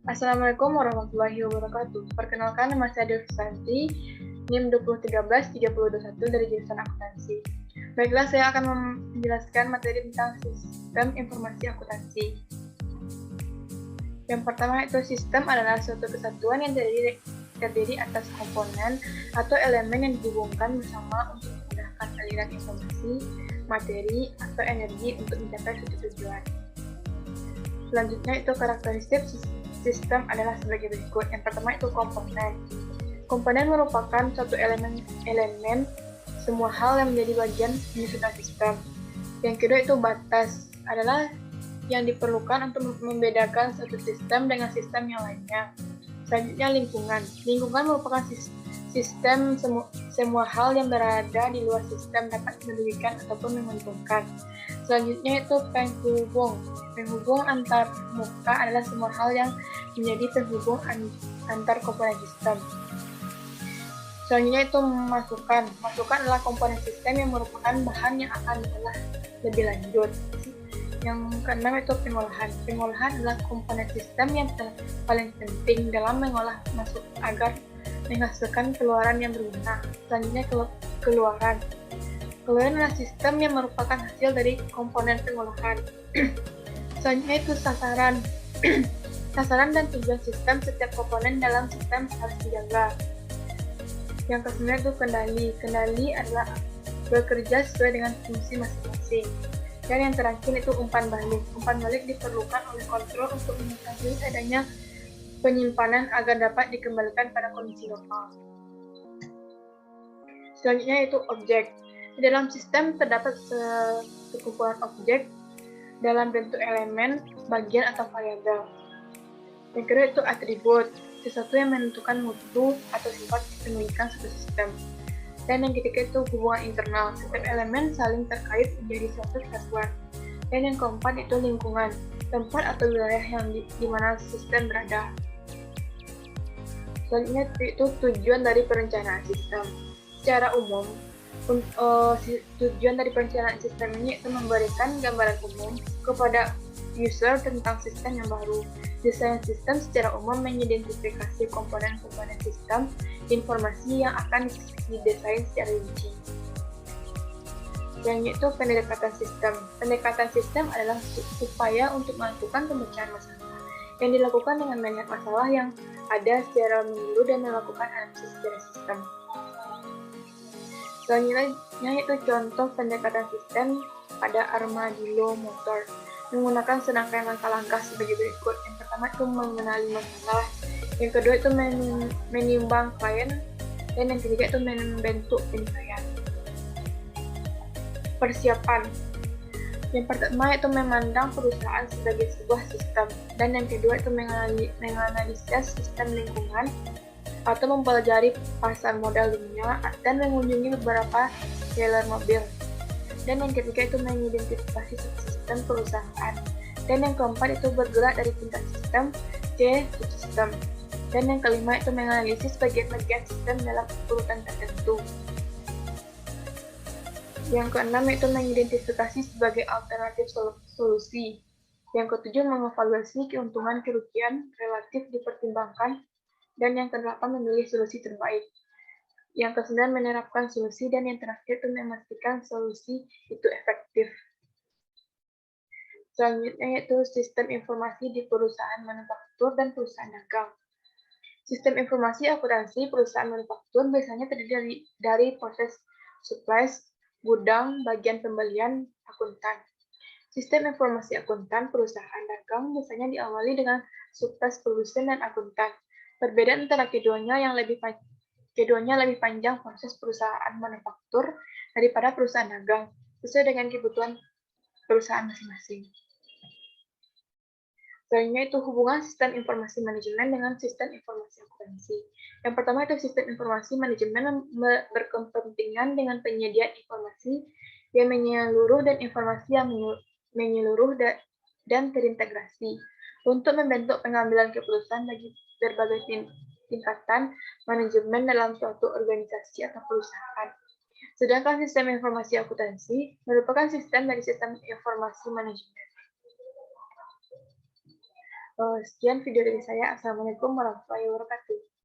Assalamualaikum warahmatullahi wabarakatuh. Perkenalkan, nama saya Dev Santi, NIM 2013-3021 dari jurusan akuntansi. Baiklah, saya akan menjelaskan materi tentang sistem informasi akuntansi. Yang pertama itu sistem adalah suatu kesatuan yang terdiri atas komponen atau elemen yang dihubungkan bersama untuk memudahkan aliran informasi, materi, atau energi untuk mencapai suatu tujuan. Selanjutnya itu karakteristik sistem adalah sebagai berikut. Yang pertama itu komponen. Komponen merupakan suatu elemen semua hal yang menjadi bagian menyusun sistem. Yang kedua itu batas, adalah yang diperlukan untuk membedakan satu sistem dengan sistem yang lainnya. Selanjutnya lingkungan. Lingkungan merupakan sistem semua hal yang berada di luar sistem dapat merugikan ataupun menguntungkan. Selanjutnya itu penghubung. Penghubung antar muka adalah semua hal yang menjadi penghubung antar komponen sistem. Selanjutnya itu masukan. Masukan adalah komponen sistem yang merupakan bahan yang akan diolah lebih lanjut. Yang keenam itu pengolahan. Pengolahan adalah komponen sistem yang paling penting dalam mengolah masuk agar menghasilkan keluaran yang berguna. Selanjutnya keluaran. Keluaran adalah sistem yang merupakan hasil dari komponen pengolahan. Selanjutnya itu sasaran. Sasaran dan tujuan sistem setiap komponen dalam sistem harus dijaga. Yang kesembilan itu kendali. Kendali adalah bekerja sesuai dengan fungsi masing-masing. Dan yang terakhir itu umpan balik. Umpan balik diperlukan oleh kontrol untuk mengetahui adanya penyimpanan agar dapat dikembalikan pada kondisi normal. Selanjutnya itu objek. Di dalam sistem terdapat sekumpulan objek dalam bentuk elemen, bagian, atau variabel. Yang kedua itu atribut, sesuatu yang menentukan mutu atau sifat memiliki suatu sistem. Dan yang ketiga itu hubungan internal, setiap elemen saling terkait menjadi suatu kesatuan. Dan yang keempat itu lingkungan, tempat atau wilayah yang di mana sistem berada. Selanjutnya itu tujuan dari perencanaan sistem. Secara umum, tujuan dari perencanaan sistem ini itu memberikan gambaran umum kepada user tentang sistem yang baru. Desain sistem secara umum mengidentifikasi komponen-komponen sistem informasi yang akan didesain secara rinci. Yang itu pendekatan sistem. Pendekatan sistem adalah upaya untuk melakukan pemecahan masalah yang dilakukan dengan banyak masalah yang ada secara menyeluruh dan melakukan analisis secara sistem. Selanjutnya itu contoh pendekatan sistem pada armadillo motor menggunakan serangkaian langkah-langkah sebagai berikut. Yang pertama itu mengenali masalah, yang kedua itu menimbang klien, dan yang ketiga itu membentuk penilaian. Persiapan. Yang pertama itu memandang perusahaan sebagai sebuah sistem, dan yang kedua itu menganalisis sistem lingkungan atau mempelajari pasar modal dunia dan mengunjungi beberapa dealer mobil. Dan yang ketiga itu mengidentifikasi sistem perusahaan. Dan yang keempat itu bergerak dari tingkat sistem ke subsistem. Dan yang kelima itu menganalisis bagian-bagian sistem dalam urutan tertentu. Yang keenam itu mengidentifikasi sebagai alternatif solusi. Yang ketujuh mengevaluasi keuntungan kerugian relatif dipertimbangkan. Dan yang kedelapan memilih solusi terbaik. Yang kesembilan menerapkan solusi, dan yang terakhir itu memastikan solusi itu efektif. Selanjutnya yaitu sistem informasi di perusahaan manufaktur dan perusahaan dagang. Sistem informasi akuntansi perusahaan manufaktur biasanya terdiri dari proses supplies, gudang, bagian pembelian, akuntan. Sistem informasi akuntan perusahaan dagang biasanya diawali dengan supplies produsen dan akuntan. Perbedaan antara keduanya lebih panjang proses perusahaan manufaktur daripada perusahaan dagang, sesuai dengan kebutuhan perusahaan masing-masing. Selanjutnya itu hubungan sistem informasi manajemen dengan sistem informasi akuntansi. Yang pertama itu sistem informasi manajemen berkepentingan dengan penyediaan informasi yang menyeluruh dan informasi yang menyeluruh dan terintegrasi untuk membentuk pengambilan keputusan bagi berbagai tingkatan manajemen dalam suatu organisasi atau perusahaan. Sedangkan sistem informasi akuntansi merupakan sistem dari sistem informasi manajemen. Sekian video dari saya. Assalamualaikum warahmatullahi wabarakatuh.